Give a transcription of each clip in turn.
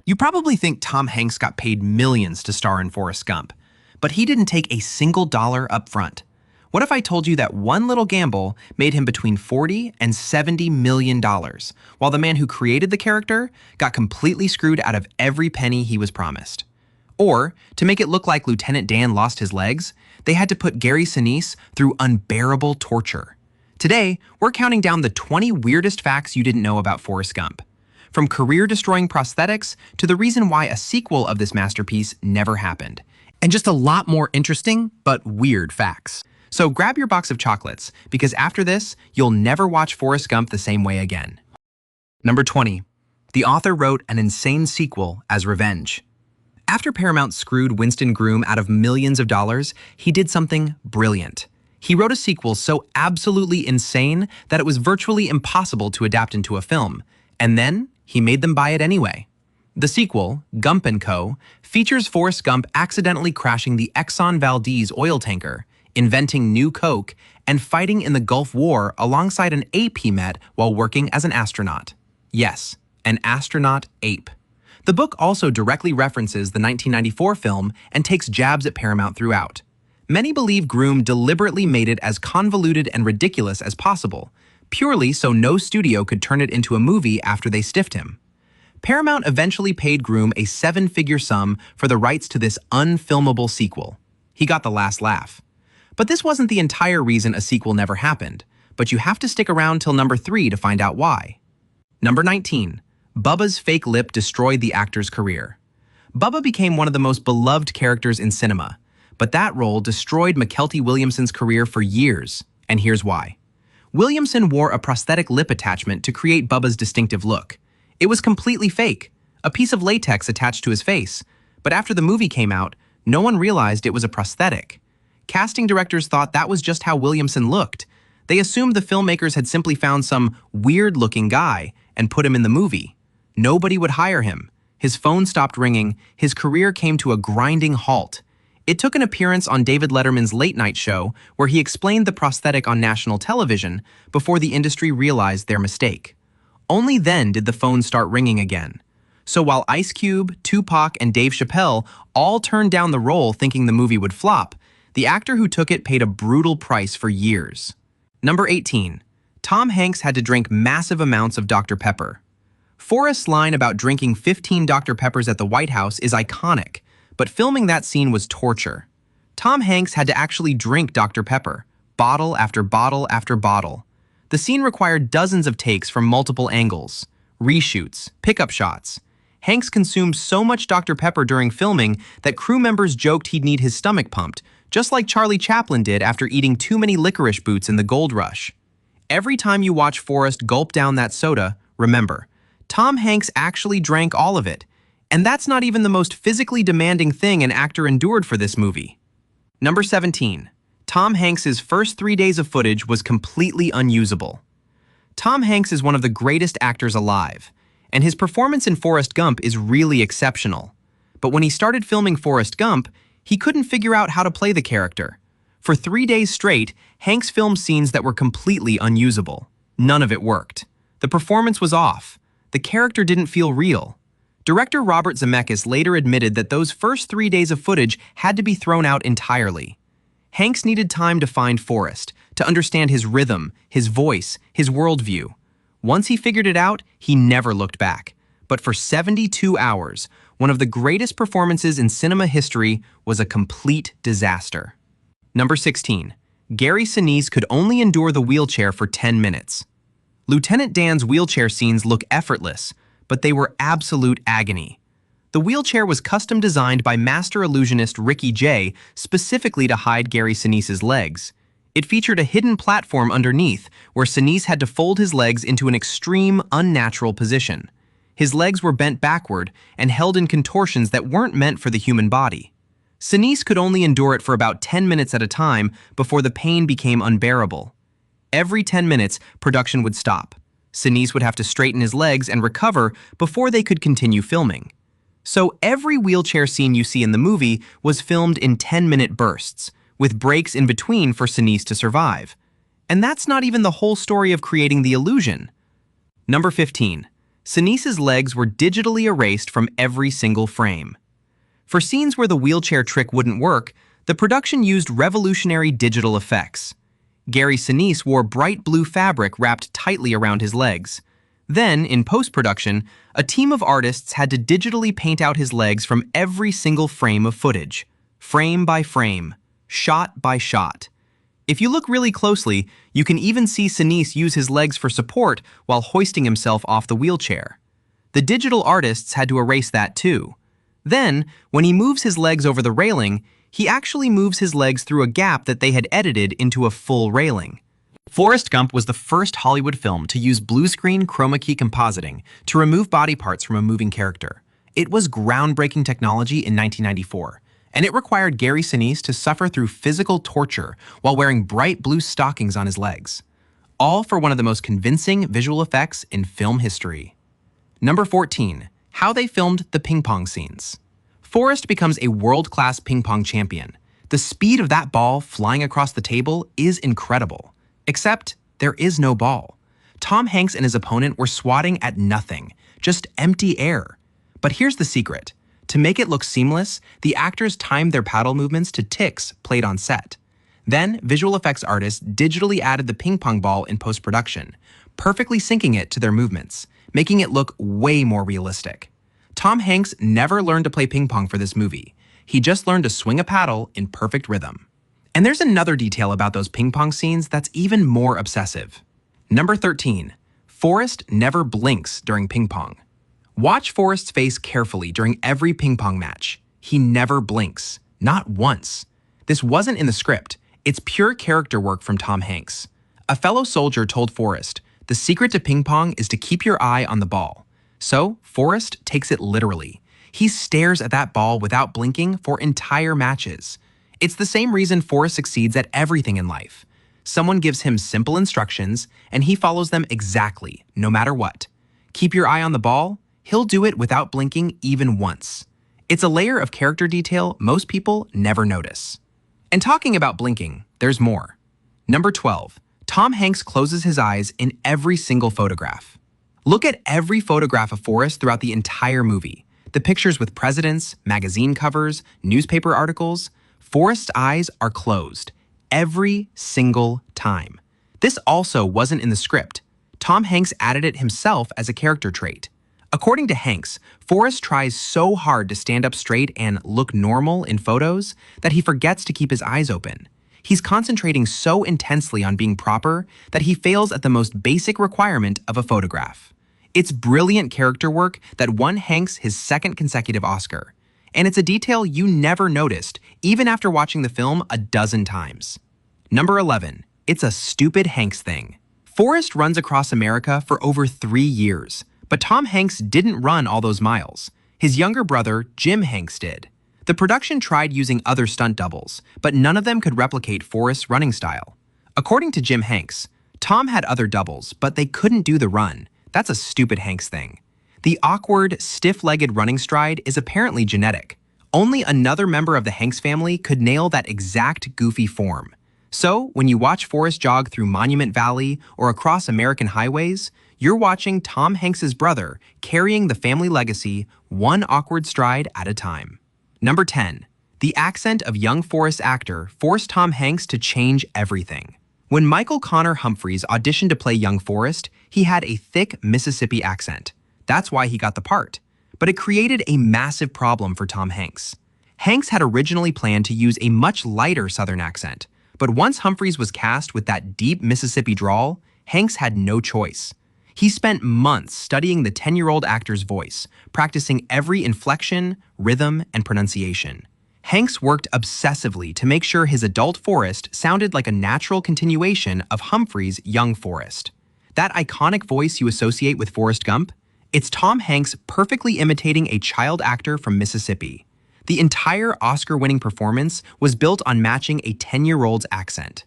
You probably think Tom Hanks got paid millions to star in Forrest Gump, but he didn't take a single dollar up front. What if I told you that one little gamble made him between $40 and $70 million, while the man who created the character got completely screwed out of every penny he was promised? Or, to make it look like Lieutenant Dan lost his legs, they had to put Gary Sinise through unbearable torture. Today, we're counting down the 20 weirdest facts you didn't know about Forrest Gump. From career-destroying prosthetics to the reason why a sequel of this masterpiece never happened. And just a lot more interesting, but weird facts. So grab your box of chocolates, because after this, you'll never watch Forrest Gump the same way again. Number 20. The author wrote an insane sequel as revenge. After Paramount screwed Winston Groom out of millions of dollars, he did something brilliant. He wrote a sequel so absolutely insane that it was virtually impossible to adapt into a film. And then, he made them buy it anyway. The sequel, Gump & Co., features Forrest Gump accidentally crashing the Exxon Valdez oil tanker, inventing new Coke, and fighting in the Gulf War alongside an ape he met while working as an astronaut. Yes, an astronaut ape. The book also directly references the 1994 film and takes jabs at Paramount throughout. Many believe Groom deliberately made it as convoluted and ridiculous as possible, purely so no studio could turn it into a movie after they stiffed him. Paramount eventually paid Groom a 7-figure sum for the rights to this unfilmable sequel. He got the last laugh. But this wasn't the entire reason a sequel never happened, but you have to stick around till number 3 to find out why. Number 19. Bubba's fake lip destroyed the actor's career. Bubba became one of the most beloved characters in cinema, but that role destroyed Mykelti Williamson's career for years, and here's why. Williamson wore a prosthetic lip attachment to create Bubba's distinctive look. It was completely fake, a piece of latex attached to his face, but after the movie came out, no one realized it was a prosthetic. Casting directors thought that was just how Williamson looked. They assumed the filmmakers had simply found some weird-looking guy and put him in the movie. Nobody would hire him. His phone stopped ringing, his career came to a grinding halt. It took an appearance on David Letterman's Late Night Show, where he explained the prosthetic on national television before the industry realized their mistake. Only then did the phone start ringing again. So while Ice Cube, Tupac, and Dave Chappelle all turned down the role thinking the movie would flop, the actor who took it paid a brutal price for years. Number 18. Tom Hanks had to drink massive amounts of Dr. Pepper. Forrest's line about drinking 15 Dr. Peppers at the White House is iconic, but filming that scene was torture. Tom Hanks had to actually drink Dr. Pepper, bottle after bottle after bottle. The scene required dozens of takes from multiple angles, reshoots, pickup shots. Hanks consumed so much Dr. Pepper during filming that crew members joked he'd need his stomach pumped, just like Charlie Chaplin did after eating too many licorice boots in the gold rush. Every time you watch Forrest gulp down that soda, remember, Tom Hanks actually drank all of it. And that's not even the most physically demanding thing an actor endured for this movie. Number 17. Tom Hanks's first 3 days of footage was completely unusable. Tom Hanks is one of the greatest actors alive, and his performance in Forrest Gump is really exceptional. But when he started filming Forrest Gump, he couldn't figure out how to play the character. For 3 days straight, Hanks filmed scenes that were completely unusable. None of it worked. The performance was off. The character didn't feel real. Director Robert Zemeckis later admitted that those first 3 days of footage had to be thrown out entirely. Hanks needed time to find Forrest, to understand his rhythm, his voice, his worldview. Once he figured it out, he never looked back. But for 72 hours, one of the greatest performances in cinema history was a complete disaster. Number 16. Gary Sinise could only endure the wheelchair for 10 minutes. Lieutenant Dan's wheelchair scenes look effortless, but they were absolute agony. The wheelchair was custom designed by master illusionist Ricky Jay specifically to hide Gary Sinise's legs. It featured a hidden platform underneath where Sinise had to fold his legs into an extreme, unnatural position. His legs were bent backward and held in contortions that weren't meant for the human body. Sinise could only endure it for about 10 minutes at a time before the pain became unbearable. Every 10 minutes, production would stop. Sinise would have to straighten his legs and recover before they could continue filming. So every wheelchair scene you see in the movie was filmed in 10-minute bursts, with breaks in between for Sinise to survive. And that's not even the whole story of creating the illusion. Number 15. Sinise's legs were digitally erased from every single frame. For scenes where the wheelchair trick wouldn't work, the production used revolutionary digital effects. Gary Sinise wore bright blue fabric wrapped tightly around his legs. Then, in post-production, a team of artists had to digitally paint out his legs from every single frame of footage, frame by frame, shot by shot. If you look really closely, you can even see Sinise use his legs for support while hoisting himself off the wheelchair. The digital artists had to erase that too. Then, when he moves his legs over the railing, he actually moves his legs through a gap that they had edited into a full railing. Forrest Gump was the first Hollywood film to use blue screen chroma key compositing to remove body parts from a moving character. It was groundbreaking technology in 1994, and it required Gary Sinise to suffer through physical torture while wearing bright blue stockings on his legs, all for one of the most convincing visual effects in film history. Number 14. How they filmed the ping pong scenes. Forrest becomes a world-class ping pong champion. The speed of that ball flying across the table is incredible. Except, there is no ball. Tom Hanks and his opponent were swatting at nothing, just empty air. But here's the secret. To make it look seamless, the actors timed their paddle movements to ticks played on set. Then, visual effects artists digitally added the ping pong ball in post-production, perfectly syncing it to their movements, making it look way more realistic. Tom Hanks never learned to play ping pong for this movie. He just learned to swing a paddle in perfect rhythm. And there's another detail about those ping pong scenes that's even more obsessive. Number 13. Forrest never blinks during ping pong. Watch Forrest's face carefully during every ping pong match. He never blinks. Not once. This wasn't in the script. It's pure character work from Tom Hanks. A fellow soldier told Forrest, "The secret to ping pong is to keep your eye on the ball." So, Forrest takes it literally. He stares at that ball without blinking for entire matches. It's the same reason Forrest succeeds at everything in life. Someone gives him simple instructions, and he follows them exactly, no matter what. Keep your eye on the ball, he'll do it without blinking even once. It's a layer of character detail most people never notice. And talking about blinking, there's more. Number 12. Tom Hanks closes his eyes in every single photograph. Look at every photograph of Forrest throughout the entire movie. The pictures with presidents, magazine covers, newspaper articles. Forrest's eyes are closed every single time. This also wasn't in the script. Tom Hanks added it himself as a character trait. According to Hanks, Forrest tries so hard to stand up straight and look normal in photos that he forgets to keep his eyes open. He's concentrating so intensely on being proper that he fails at the most basic requirement of a photograph. It's brilliant character work that won Hanks his second consecutive Oscar. And it's a detail you never noticed, even after watching the film a dozen times. Number 11. It's a stupid Hanks thing. Forrest runs across America for over 3 years, but Tom Hanks didn't run all those miles. His younger brother, Jim Hanks, did. The production tried using other stunt doubles, but none of them could replicate Forrest's running style. According to Jim Hanks, Tom had other doubles, but they couldn't do the run. That's a stupid Hanks thing. The awkward, stiff-legged running stride is apparently genetic. Only another member of the Hanks family could nail that exact goofy form. So, when you watch Forrest jog through Monument Valley or across American highways, you're watching Tom Hanks's brother carrying the family legacy one awkward stride at a time. Number 10. The accent of young Forrest actor forced Tom Hanks to change everything. When Michael Connor Humphreys auditioned to play young Forrest, he had a thick Mississippi accent. That's why he got the part. But it created a massive problem for Tom Hanks. Hanks had originally planned to use a much lighter Southern accent, but once Humphreys was cast with that deep Mississippi drawl, Hanks had no choice. He spent months studying the 10-year-old actor's voice, practicing every inflection, rhythm, and pronunciation. Hanks worked obsessively to make sure his adult Forrest sounded like a natural continuation of Humphreys' young Forrest. That iconic voice you associate with Forrest Gump? It's Tom Hanks perfectly imitating a child actor from Mississippi. The entire Oscar-winning performance was built on matching a 10-year-old's accent.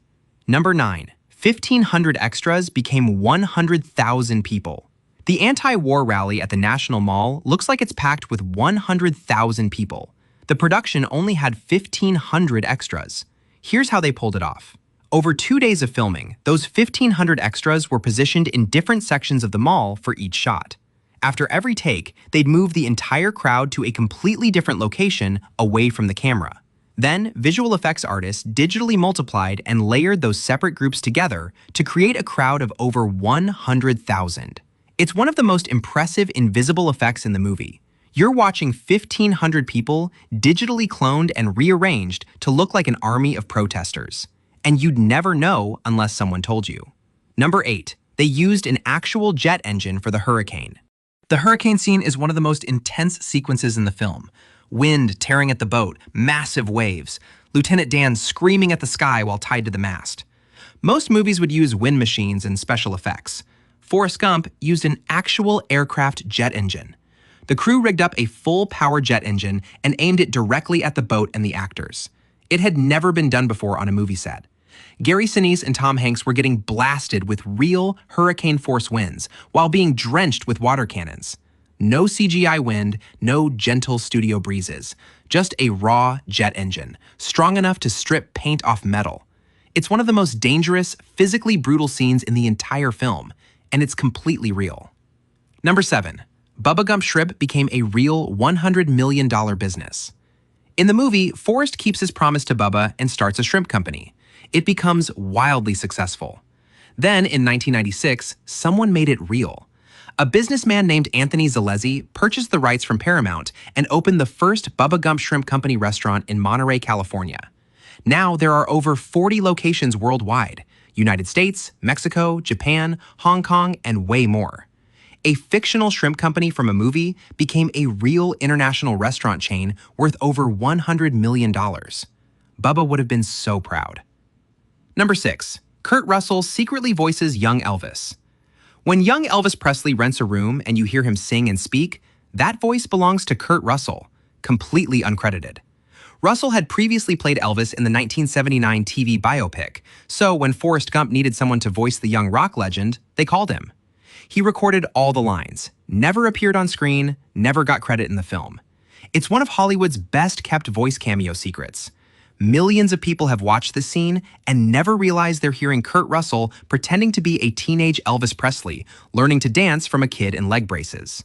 Number 9. 1,500 extras became 100,000 people. The anti-war rally at the National Mall looks like it's packed with 100,000 people. The production only had 1,500 extras. Here's how they pulled it off. Over 2 days of filming, those 1,500 extras were positioned in different sections of the mall for each shot. After every take, they'd move the entire crowd to a completely different location away from the camera. Then, visual effects artists digitally multiplied and layered those separate groups together to create a crowd of over 100,000. It's one of the most impressive invisible effects in the movie. You're watching 1,500 people digitally cloned and rearranged to look like an army of protesters. And you'd never know unless someone told you. Number 8. They used an actual jet engine for the hurricane. The hurricane scene is one of the most intense sequences in the film. Wind tearing at the boat, massive waves, Lieutenant Dan screaming at the sky while tied to the mast. Most movies would use wind machines and special effects. Forrest Gump used an actual aircraft jet engine. The crew rigged up a full power jet engine and aimed it directly at the boat and the actors. It had never been done before on a movie set. Gary Sinise and Tom Hanks were getting blasted with real hurricane-force winds while being drenched with water cannons. No CGI wind, no gentle studio breezes, just a raw jet engine, strong enough to strip paint off metal. It's one of the most dangerous, physically brutal scenes in the entire film, and it's completely real. Number 7. Bubba Gump Shrimp became a real $100 million business. In the movie, Forrest keeps his promise to Bubba and starts a shrimp company. It becomes wildly successful. Then, in 1996, someone made it real. A businessman named Anthony Zalesi purchased the rights from Paramount and opened the first Bubba Gump Shrimp Company restaurant in Monterey, California. Now there are over 40 locations worldwide: United States, Mexico, Japan, Hong Kong, and way more. A fictional shrimp company from a movie became a real international restaurant chain worth over $100 million. Bubba would have been so proud. Number 6. Kurt Russell secretly voices young Elvis. When young Elvis Presley rents a room and you hear him sing and speak, that voice belongs to Kurt Russell, completely uncredited. Russell had previously played Elvis in the 1979 TV biopic, so when Forrest Gump needed someone to voice the young rock legend, they called him. He recorded all the lines, never appeared on screen, never got credit in the film. It's one of Hollywood's best-kept voice cameo secrets. Millions of people have watched this scene and never realize they're hearing Kurt Russell pretending to be a teenage Elvis Presley, learning to dance from a kid in leg braces.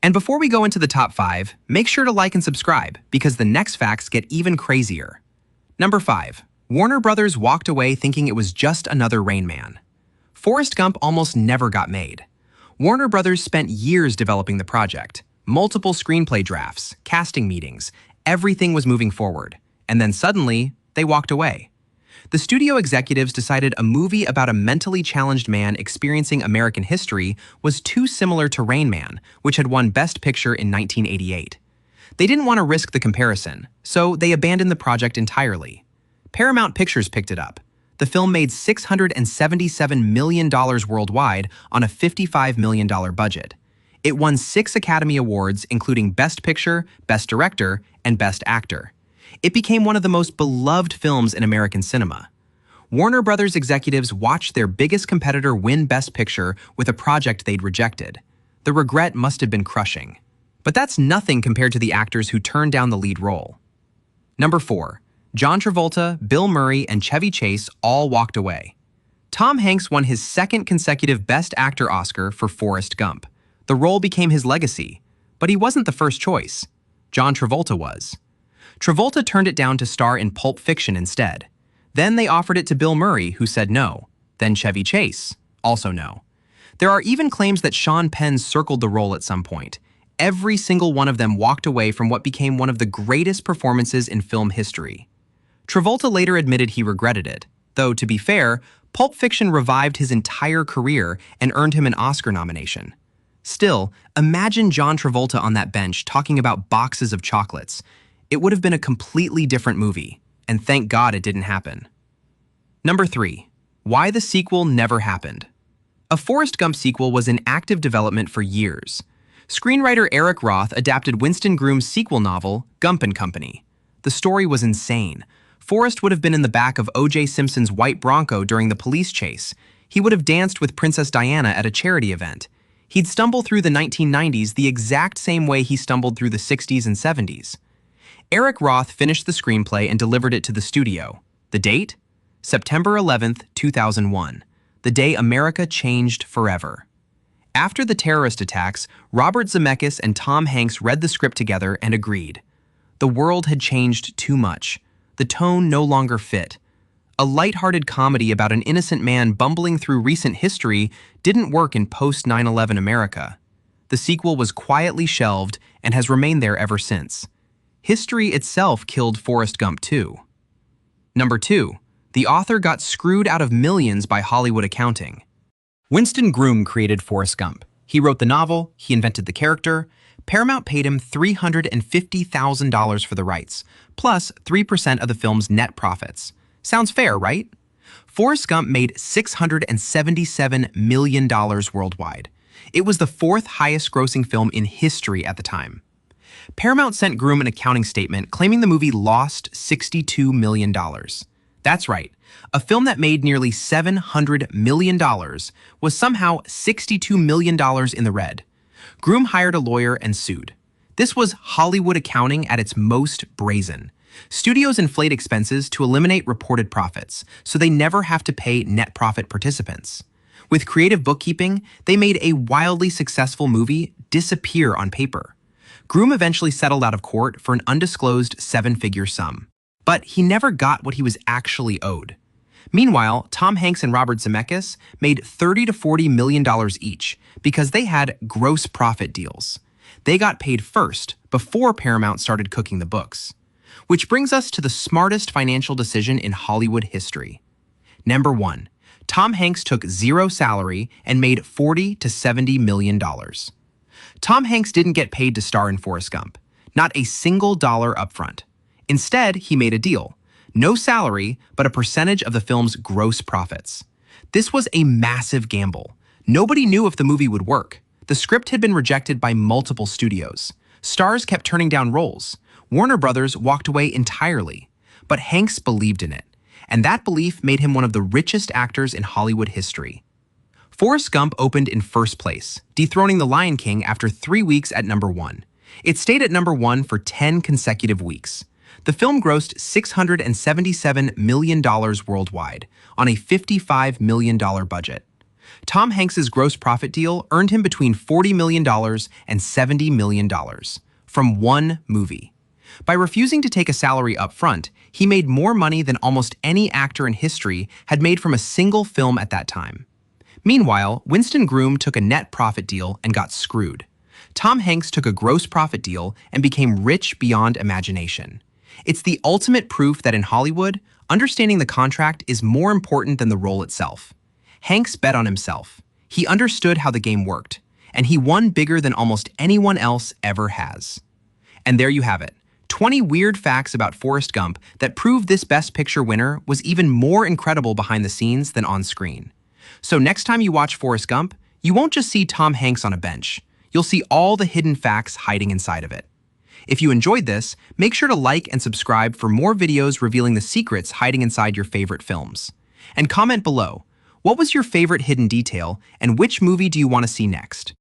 And before we go into the top 5, make sure to like and subscribe, because the next facts get even crazier. Number 5. Warner Brothers walked away thinking it was just another Rain Man. Forrest Gump almost never got made. Warner Brothers spent years developing the project. Multiple screenplay drafts, casting meetings, everything was moving forward. And then suddenly, they walked away. The studio executives decided a movie about a mentally challenged man experiencing American history was too similar to Rain Man, which had won Best Picture in 1988. They didn't want to risk the comparison, so they abandoned the project entirely. Paramount Pictures picked it up. The film made $677 million worldwide on a $55 million budget. It won 6 Academy Awards, including Best Picture, Best Director, and Best Actor. It became one of the most beloved films in American cinema. Warner Brothers executives watched their biggest competitor win Best Picture with a project they'd rejected. The regret must have been crushing. But that's nothing compared to the actors who turned down the lead role. Number 4. John Travolta, Bill Murray, and Chevy Chase all walked away. Tom Hanks won his 2nd consecutive Best Actor Oscar for Forrest Gump. The role became his legacy, but he wasn't the first choice. John Travolta was. Travolta turned it down to star in Pulp Fiction instead. Then they offered it to Bill Murray, who said no. Then Chevy Chase, also no. There are even claims that Sean Penn circled the role at some point. Every single one of them walked away from what became one of the greatest performances in film history. Travolta later admitted he regretted it, though to be fair, Pulp Fiction revived his entire career and earned him an Oscar nomination. Still, imagine John Travolta on that bench talking about boxes of chocolates. It would have been a completely different movie, and thank God it didn't happen. Number 3. Why the sequel never happened. A Forrest Gump sequel was in active development for years. Screenwriter Eric Roth adapted Winston Groom's sequel novel, Gump and Company. The story was insane. Forrest would have been in the back of O.J. Simpson's white Bronco during the police chase. He would have danced with Princess Diana at a charity event. He'd stumble through the 1990s the exact same way he stumbled through the 60s and 70s. Eric Roth finished the screenplay and delivered it to the studio. The date? September 11th, 2001. The day America changed forever. After the terrorist attacks, Robert Zemeckis and Tom Hanks read the script together and agreed. The world had changed too much. The tone no longer fit. A lighthearted comedy about an innocent man bumbling through recent history didn't work in post-9/11 America. The sequel was quietly shelved and has remained there ever since. History itself killed Forrest Gump too. Number 2. The author got screwed out of millions by Hollywood accounting. Winston Groom created Forrest Gump. He wrote the novel, he invented the character. Paramount paid him $350,000 for the rights, plus 3% of the film's net profits. Sounds fair, right? Forrest Gump made $677 million worldwide. It was the fourth highest grossing film in history at the time. Paramount sent Groom an accounting statement claiming the movie lost $62 million. That's right. A film that made nearly $700 million was somehow $62 million in the red. Groom hired a lawyer and sued. This was Hollywood accounting at its most brazen. Studios inflate expenses to eliminate reported profits, so they never have to pay net profit participants. With creative bookkeeping, they made a wildly successful movie disappear on paper. Groom eventually settled out of court for an undisclosed seven-figure sum. But he never got what he was actually owed. Meanwhile, Tom Hanks and Robert Zemeckis made $30 to $40 million each because they had gross profit deals. They got paid first before Paramount started cooking the books. Which brings us to the smartest financial decision in Hollywood history. Number 1. Tom Hanks took zero salary and made $40 to $70 million. Tom Hanks didn't get paid to star in Forrest Gump. Not a single dollar upfront. Instead, he made a deal. No salary, but a percentage of the film's gross profits. This was a massive gamble. Nobody knew if the movie would work. The script had been rejected by multiple studios. Stars kept turning down roles. Warner Brothers walked away entirely. But Hanks believed in it, and that belief made him one of the richest actors in Hollywood history. Forrest Gump opened in first place, dethroning The Lion King after 3 weeks at number 1. It stayed at number 1 for 10 consecutive weeks. The film grossed $677 million worldwide on a $55 million budget. Tom Hanks's gross profit deal earned him between $40 million and $70 million from one movie. By refusing to take a salary up front, he made more money than almost any actor in history had made from a single film at that time. Meanwhile, Winston Groom took a net profit deal and got screwed. Tom Hanks took a gross profit deal and became rich beyond imagination. It's the ultimate proof that in Hollywood, understanding the contract is more important than the role itself. Hanks bet on himself. He understood how the game worked, and he won bigger than almost anyone else ever has. And there you have it, 20 weird facts about Forrest Gump that prove this Best Picture winner was even more incredible behind the scenes than on screen. So next time you watch Forrest Gump, you won't just see Tom Hanks on a bench. You'll see all the hidden facts hiding inside of it. If you enjoyed this, make sure to like and subscribe for more videos revealing the secrets hiding inside your favorite films. And comment below, what was your favorite hidden detail and which movie do you want to see next?